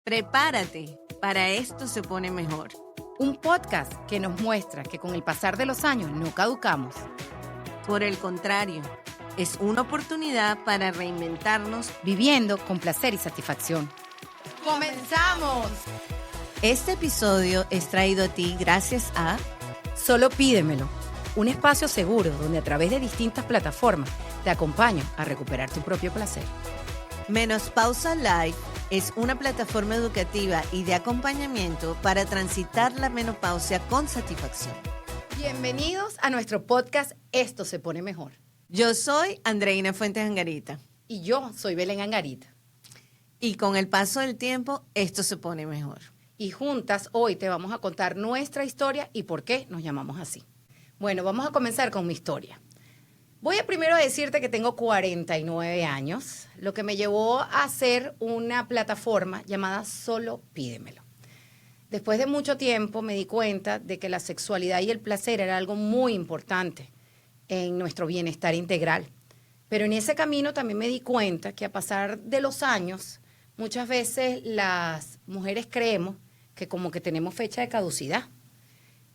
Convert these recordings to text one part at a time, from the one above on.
Prepárate, para esto se pone mejor. Un podcast que nos muestra que con el pasar de los años no caducamos. Por el contrario, es una oportunidad para reinventarnos. Viviendo con placer y satisfacción. ¡Comenzamos! Este episodio es traído a ti gracias a Solo Pídemelo, un espacio seguro donde a través de distintas plataformas te acompaño a recuperar tu propio placer. Menopausa Live es una plataforma educativa y de acompañamiento para transitar la menopausia con satisfacción. Bienvenidos a nuestro podcast Esto se pone mejor. Yo soy Andreina Fuentes Angarita. Y yo soy Belén Angarita. Y con el paso del tiempo, esto se pone mejor. Y juntas hoy te vamos a contar nuestra historia y por qué nos llamamos así. Bueno, vamos a comenzar con mi historia. Voy a primero decirte que tengo 49 años, lo que me llevó a hacer una plataforma llamada Solo Pídemelo. Después de mucho tiempo me di cuenta de que la sexualidad y el placer era algo muy importante en nuestro bienestar integral. Pero en ese camino también me di cuenta que a pasar de los años, muchas veces las mujeres creemos que como que tenemos fecha de caducidad.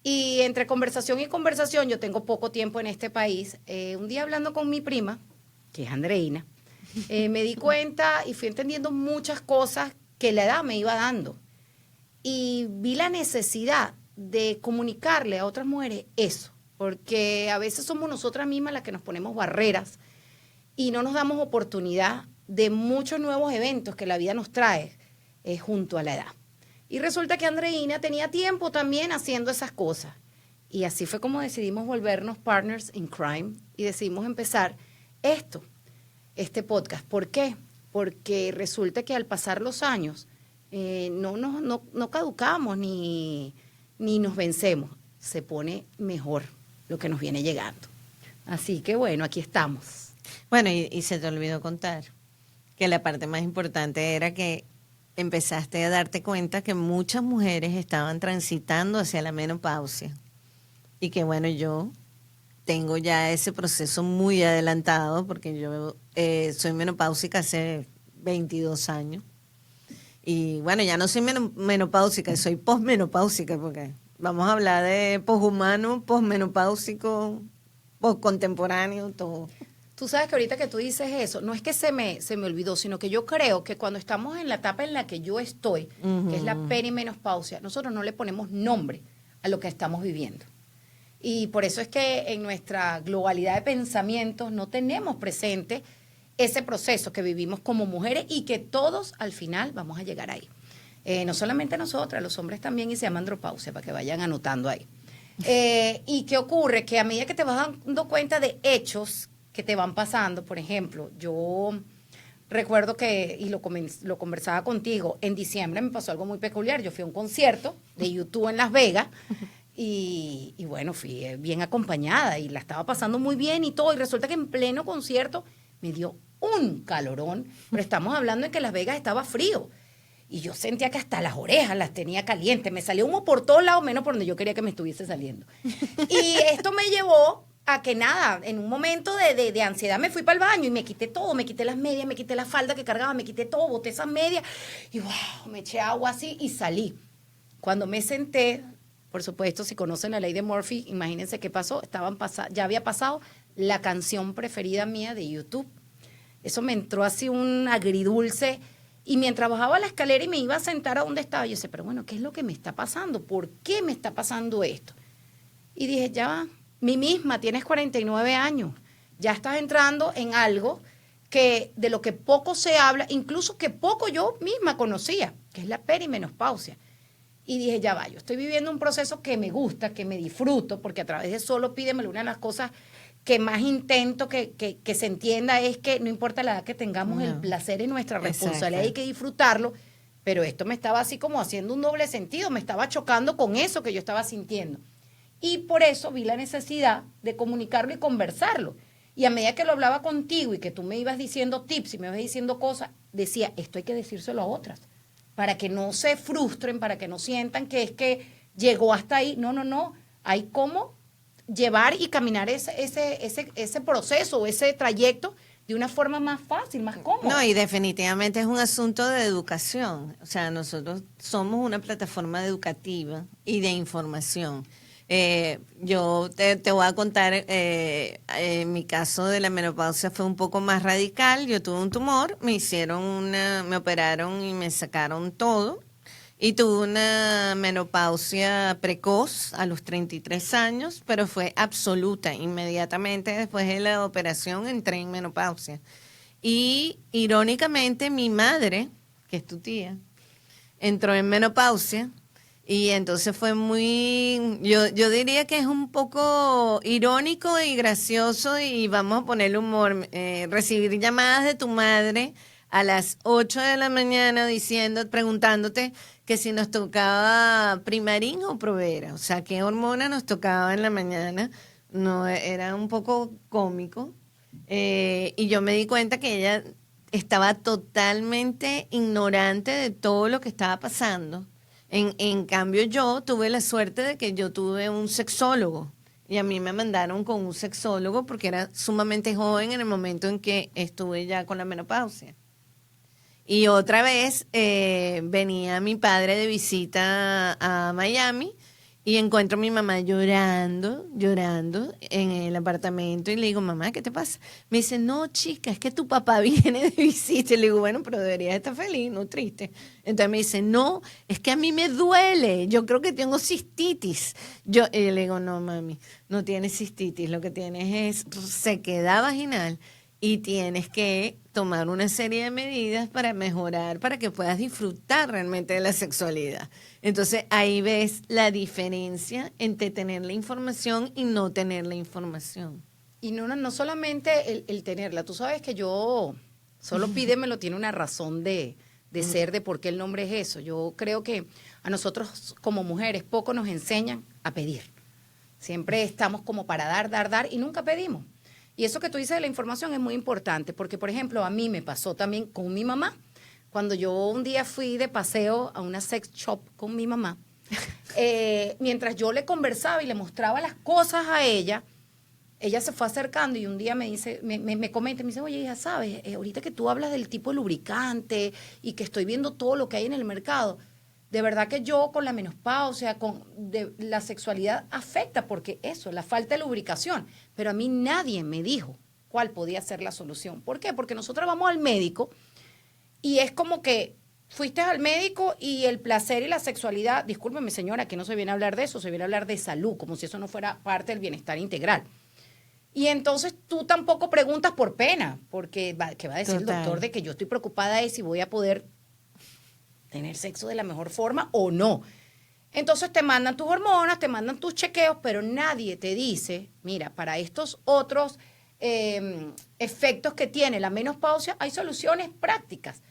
Y entre conversación y conversación, yo tengo poco tiempo en este país, un día hablando con mi prima, que es Andreina, me di cuenta y fui entendiendo muchas cosas que la edad me iba dando. Y vi la necesidad de comunicarle a otras mujeres eso, porque a veces somos nosotras mismas las que nos ponemos barreras y no nos damos oportunidad de muchos nuevos eventos que la vida nos trae junto a la edad. Y resulta que Andreina tenía tiempo también haciendo esas cosas. Y así fue como decidimos volvernos partners in crime y decidimos empezar este podcast. ¿Por qué? Porque resulta que al pasar los años no caducamos ni nos vencemos. Se pone mejor lo que nos viene llegando. Así que bueno, aquí estamos. Bueno, y se te olvidó contar que la parte más importante era que empezaste a darte cuenta que muchas mujeres estaban transitando hacia la menopausia y que bueno, yo tengo ya ese proceso muy adelantado porque yo soy menopáusica hace 22 años y bueno, ya no soy menopáusica, soy posmenopáusica porque vamos a hablar de poshumano, posmenopáusico, poscontemporáneo, todo. Tú sabes que ahorita que tú dices eso, no es que se me olvidó, sino que yo creo que cuando estamos en la etapa en la que yo estoy, que es la perimenopausia, nosotros no le ponemos nombre a lo que estamos viviendo. Y por eso es que en nuestra globalidad de pensamientos no tenemos presente ese proceso que vivimos como mujeres y que todos al final vamos a llegar ahí. No solamente nosotras, los hombres también, y se llama andropausia, para que vayan anotando ahí. ¿Y qué ocurre? Que a medida que te vas dando cuenta de hechos que te van pasando, por ejemplo, yo recuerdo que, y lo conversaba contigo, en diciembre me pasó algo muy peculiar. Yo fui a un concierto de YouTube en Las Vegas y bueno, fui bien acompañada y la estaba pasando muy bien y todo, y resulta que en pleno concierto me dio un calorón, pero estamos hablando de que Las Vegas estaba frío y yo sentía que hasta las orejas las tenía calientes, me salió humo por todos lados, menos por donde yo quería que me estuviese saliendo. Y esto me llevó a que nada, en un momento de ansiedad me fui para el baño y me quité todo, me quité las medias, me quité la falda que cargaba, me quité todo, boté esas medias y wow, me eché agua así y salí. Cuando me senté, por supuesto, si conocen la ley de Murphy, imagínense qué pasó, ya había pasado la canción preferida mía de YouTube. Eso me entró así un agridulce y mientras bajaba la escalera y me iba a sentar a donde estaba, yo decía, pero bueno, ¿qué es lo que me está pasando? ¿Por qué me está pasando esto? Y dije, ya va. Mí misma, tienes 49 años, ya estás entrando en algo que de lo que poco se habla, incluso que poco yo misma conocía, que es la perimenopausia. Y dije, ya va, yo estoy viviendo un proceso que me gusta, que me disfruto, porque a través de Solo Pídemelo, una de las cosas que más intento que se entienda es que no importa la edad que tengamos, el placer es nuestra responsabilidad, hay que disfrutarlo, pero esto me estaba así como haciendo un doble sentido, me estaba chocando con eso que yo estaba sintiendo. Y por eso vi la necesidad de comunicarlo y conversarlo. Y a medida que lo hablaba contigo y que tú me ibas diciendo tips y me ibas diciendo cosas, decía, esto hay que decírselo a otras, para que no se frustren, para que no sientan que es que llegó hasta ahí. No. Hay cómo llevar y caminar ese proceso o ese trayecto de una forma más fácil, más cómoda. No, y definitivamente es un asunto de educación. O sea, nosotros somos una plataforma educativa y de información. Yo te voy a contar, en mi caso de la menopausia fue un poco más radical. Yo tuve un tumor, me operaron y me sacaron todo. Y tuve una menopausia precoz a los 33 años, pero fue absoluta. Inmediatamente después de la operación entré en menopausia. Y irónicamente mi madre, que es tu tía, entró en menopausia y entonces fue yo diría que es un poco irónico y gracioso y vamos a ponerle humor, recibir llamadas de tu madre a las 8 de la mañana preguntándote que si nos tocaba Primarín o Provera, o sea, qué hormona nos tocaba en la mañana. No, era un poco cómico. Y yo me di cuenta que ella estaba totalmente ignorante de todo lo que estaba pasando. En cambio, yo tuve la suerte de que yo tuve un sexólogo y a mí me mandaron con un sexólogo porque era sumamente joven en el momento en que estuve ya con la menopausia. Y otra vez venía mi padre de visita a Miami y encuentro a mi mamá llorando en el apartamento y le digo, mamá, ¿qué te pasa? Me dice, no, chica, es que tu papá viene de visita. Y le digo, bueno, pero deberías estar feliz, no triste. Entonces me dice, no, es que a mí me duele, yo creo que tengo cistitis. Y le digo, no, mami, no tienes cistitis, lo que tienes es sequedad vaginal y tienes que tomar una serie de medidas para mejorar, para que puedas disfrutar realmente de la sexualidad. Entonces ahí ves la diferencia entre tener la información y no tener la información. Y no solamente el tenerla, tú sabes que yo, solo pídemelo, tiene una razón de ser, de por qué el nombre es eso. Yo creo que a nosotros como mujeres poco nos enseñan a pedir. Siempre estamos como para dar y nunca pedimos. Y eso que tú dices de la información es muy importante, porque, por ejemplo, a mí me pasó también con mi mamá. Cuando yo un día fui de paseo a una sex shop con mi mamá, mientras yo le conversaba y le mostraba las cosas a ella se fue acercando y un día me dice, me comenta, me dice, oye, hija, ¿sabes? Ahorita que tú hablas del tipo de lubricante y que estoy viendo todo lo que hay en el mercado, de verdad que yo con la menopausia, la sexualidad afecta porque eso, la falta de lubricación. Pero a mí nadie me dijo cuál podía ser la solución. ¿Por qué? Porque nosotros vamos al médico y es como que fuiste al médico y el placer y la sexualidad, discúlpeme señora, que no se viene a hablar de eso, se viene a hablar de salud, como si eso no fuera parte del bienestar integral. Y entonces tú tampoco preguntas por pena, porque ¿qué va a decir Total. el doctor de que yo estoy preocupada de si voy a poder tener sexo de la mejor forma o no? Entonces te mandan tus hormonas, te mandan tus chequeos, pero nadie te dice, mira, para estos otros efectos que tiene la menopausia hay soluciones prácticas.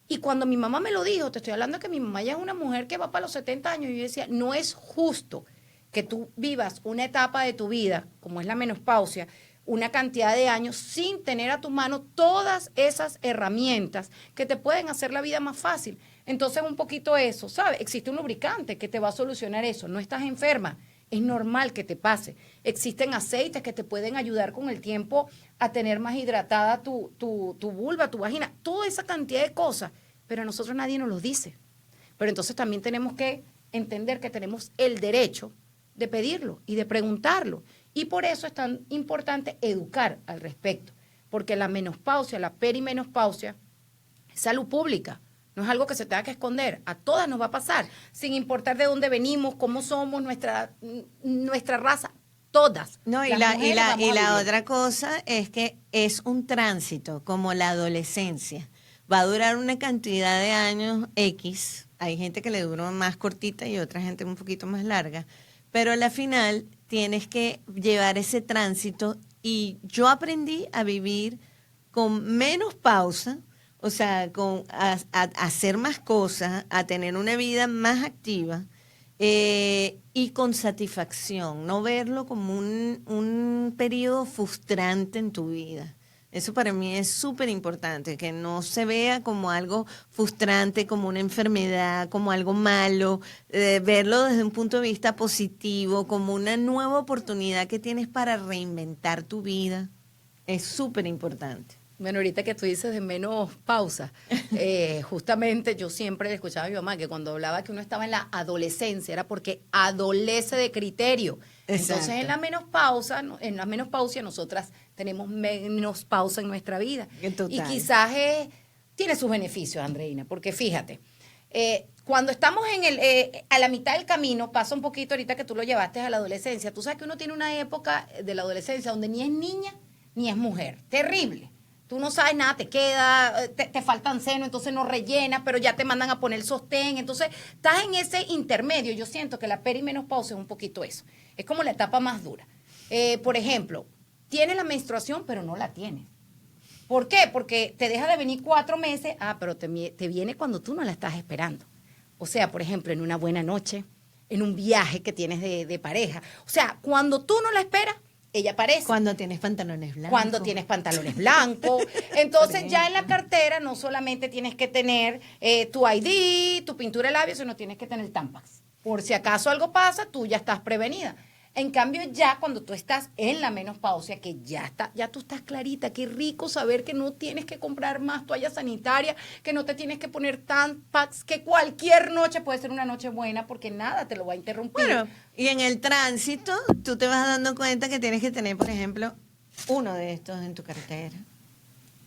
Y cuando mi mamá me lo dijo, te estoy hablando de que mi mamá ya es una mujer que va para los 70 años, y yo decía, no es justo que tú vivas una etapa de tu vida, como es la menopausia, una cantidad de años sin tener a tu mano todas esas herramientas que te pueden hacer la vida más fácil. Entonces, un poquito eso, ¿sabes? Existe un lubricante que te va a solucionar eso. No estás enferma, es normal que te pase. Existen aceites que te pueden ayudar con el tiempo a tener más hidratada tu vulva, tu vagina, toda esa cantidad de cosas, pero a nosotros nadie nos los dice. Pero entonces también tenemos que entender que tenemos el derecho de pedirlo y de preguntarlo. Y por eso es tan importante educar al respecto, porque la menopausia, la perimenopausia, es salud pública, no es algo que se tenga que esconder, a todas nos va a pasar, sin importar de dónde venimos, cómo somos, nuestra raza, todas. No, y la otra cosa es que es un tránsito, como la adolescencia. Va a durar una cantidad de años X. Hay gente que le dura más cortita y otra gente un poquito más larga. Pero a la final tienes que llevar ese tránsito y yo aprendí a vivir con menos pausa, o sea, a hacer más cosas, a tener una vida más activa y con satisfacción, no verlo como un periodo frustrante en tu vida. Eso para mí es súper importante, que no se vea como algo frustrante, como una enfermedad, como algo malo, verlo desde un punto de vista positivo, como una nueva oportunidad que tienes para reinventar tu vida. Es súper importante. Bueno, ahorita que tú dices de menos pausa, justamente yo siempre le escuchaba a mi mamá que cuando hablaba que uno estaba en la adolescencia era porque adolece de criterio. Exacto. Entonces en la menopausia nosotras tenemos menos pausa en nuestra vida. Total. Y quizás tiene sus beneficios, Andreina, porque fíjate, cuando estamos a la mitad del camino, pasa un poquito ahorita que tú lo llevaste a la adolescencia. Tú sabes que uno tiene una época de la adolescencia donde ni es niña ni es mujer. Terrible. Tú no sabes nada, te queda, te faltan senos, entonces no rellenas, pero ya te mandan a poner el sostén. Entonces, estás en ese intermedio. Yo siento que la perimenopausia es un poquito eso. Es como la etapa más dura. Por ejemplo, tienes la menstruación, pero no la tienes. ¿Por qué? Porque te deja de venir 4 meses, pero te viene cuando tú no la estás esperando. O sea, por ejemplo, en una buena noche, en un viaje que tienes de pareja. O sea, cuando tú no la esperas, ella aparece. Cuando tienes pantalones blancos. Cuando tienes pantalones blancos. Entonces ya en la cartera no solamente tienes que tener tu ID, tu pintura de labios, sino tienes que tener Tampax. Por si acaso algo pasa, tú ya estás prevenida. En cambio, ya cuando tú estás en la menopausia, que ya tú estás clarita, qué rico saber que no tienes que comprar más toallas sanitarias, que no te tienes que poner Tampax, que cualquier noche puede ser una noche buena porque nada te lo va a interrumpir. Bueno, y en el tránsito, tú te vas dando cuenta que tienes que tener, por ejemplo, uno de estos en tu cartera.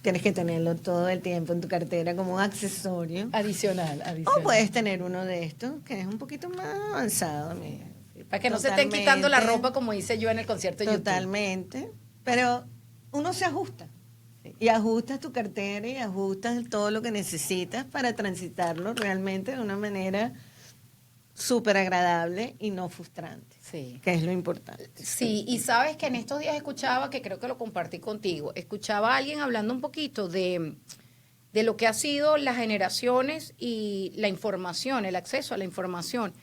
Tienes que tenerlo todo el tiempo en tu cartera como un accesorio. Adicional. O puedes tener uno de estos que es un poquito más avanzado, mira. Para que no se estén quitando la ropa, como hice yo en el concierto de YouTube. Totalmente. Pero uno se ajusta. Y ajustas tu cartera y ajustas todo lo que necesitas para transitarlo realmente de una manera súper agradable y no frustrante. Sí. Que es lo importante. Sí, y sabes que en estos días escuchaba, que creo que lo compartí contigo, escuchaba a alguien hablando un poquito de lo que ha sido las generaciones y la información, el acceso a la información.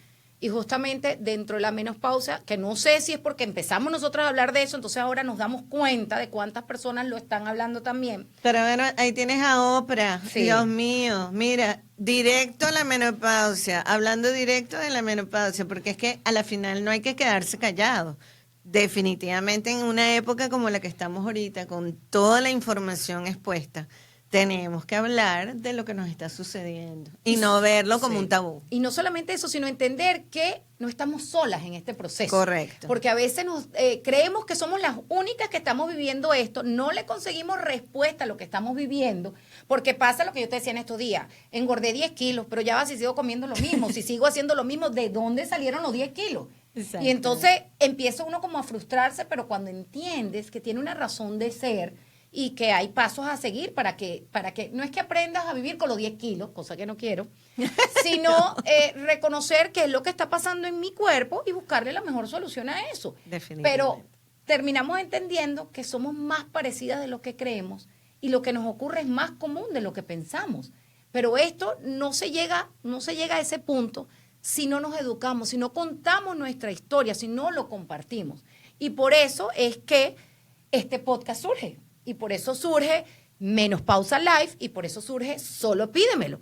Y justamente dentro de la menopausia, que no sé si es porque empezamos nosotros a hablar de eso, entonces ahora nos damos cuenta de cuántas personas lo están hablando también. Pero bueno, ahí tienes a Oprah, Sí. Dios mío, mira, directo a la menopausia, hablando directo de la menopausia, porque es que a la final no hay que quedarse callado. Definitivamente en una época como la que estamos ahorita, con toda la información expuesta, tenemos que hablar de lo que nos está sucediendo y no verlo como un tabú. Y no solamente eso, sino entender que no estamos solas en este proceso. Correcto. Porque a veces creemos que somos las únicas que estamos viviendo esto, no le conseguimos respuesta a lo que estamos viviendo, porque pasa lo que yo te decía en estos días, engordé 10 kilos, pero ya va, si sigo comiendo lo mismo, si sigo haciendo lo mismo, ¿de dónde salieron los 10 kilos? Exacto. Y entonces empieza uno como a frustrarse, pero cuando entiendes que tiene una razón de ser, y que hay pasos a seguir para que no es que aprendas a vivir con los 10 kilos, cosa que no quiero, sino reconocer qué es lo que está pasando en mi cuerpo y buscarle la mejor solución a eso. Definitivamente. Pero terminamos entendiendo que somos más parecidas de lo que creemos y lo que nos ocurre es más común de lo que pensamos. Pero esto no se llega a ese punto si no nos educamos, si no contamos nuestra historia, si no lo compartimos. Y por eso es que este podcast surge. Y por eso surge Menopausa Live y por eso surge Solo Pídemelo.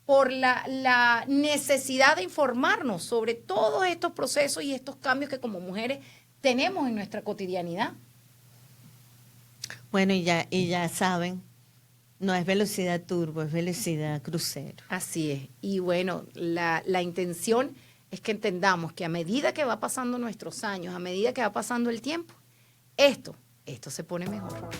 Por la necesidad de informarnos sobre todos estos procesos y estos cambios que como mujeres tenemos en nuestra cotidianidad. Bueno, y ya saben, no es velocidad turbo, es velocidad crucero. Así es. Y bueno, la intención es que entendamos que a medida que va pasando nuestros años, a medida que va pasando el tiempo, esto se pone mejor.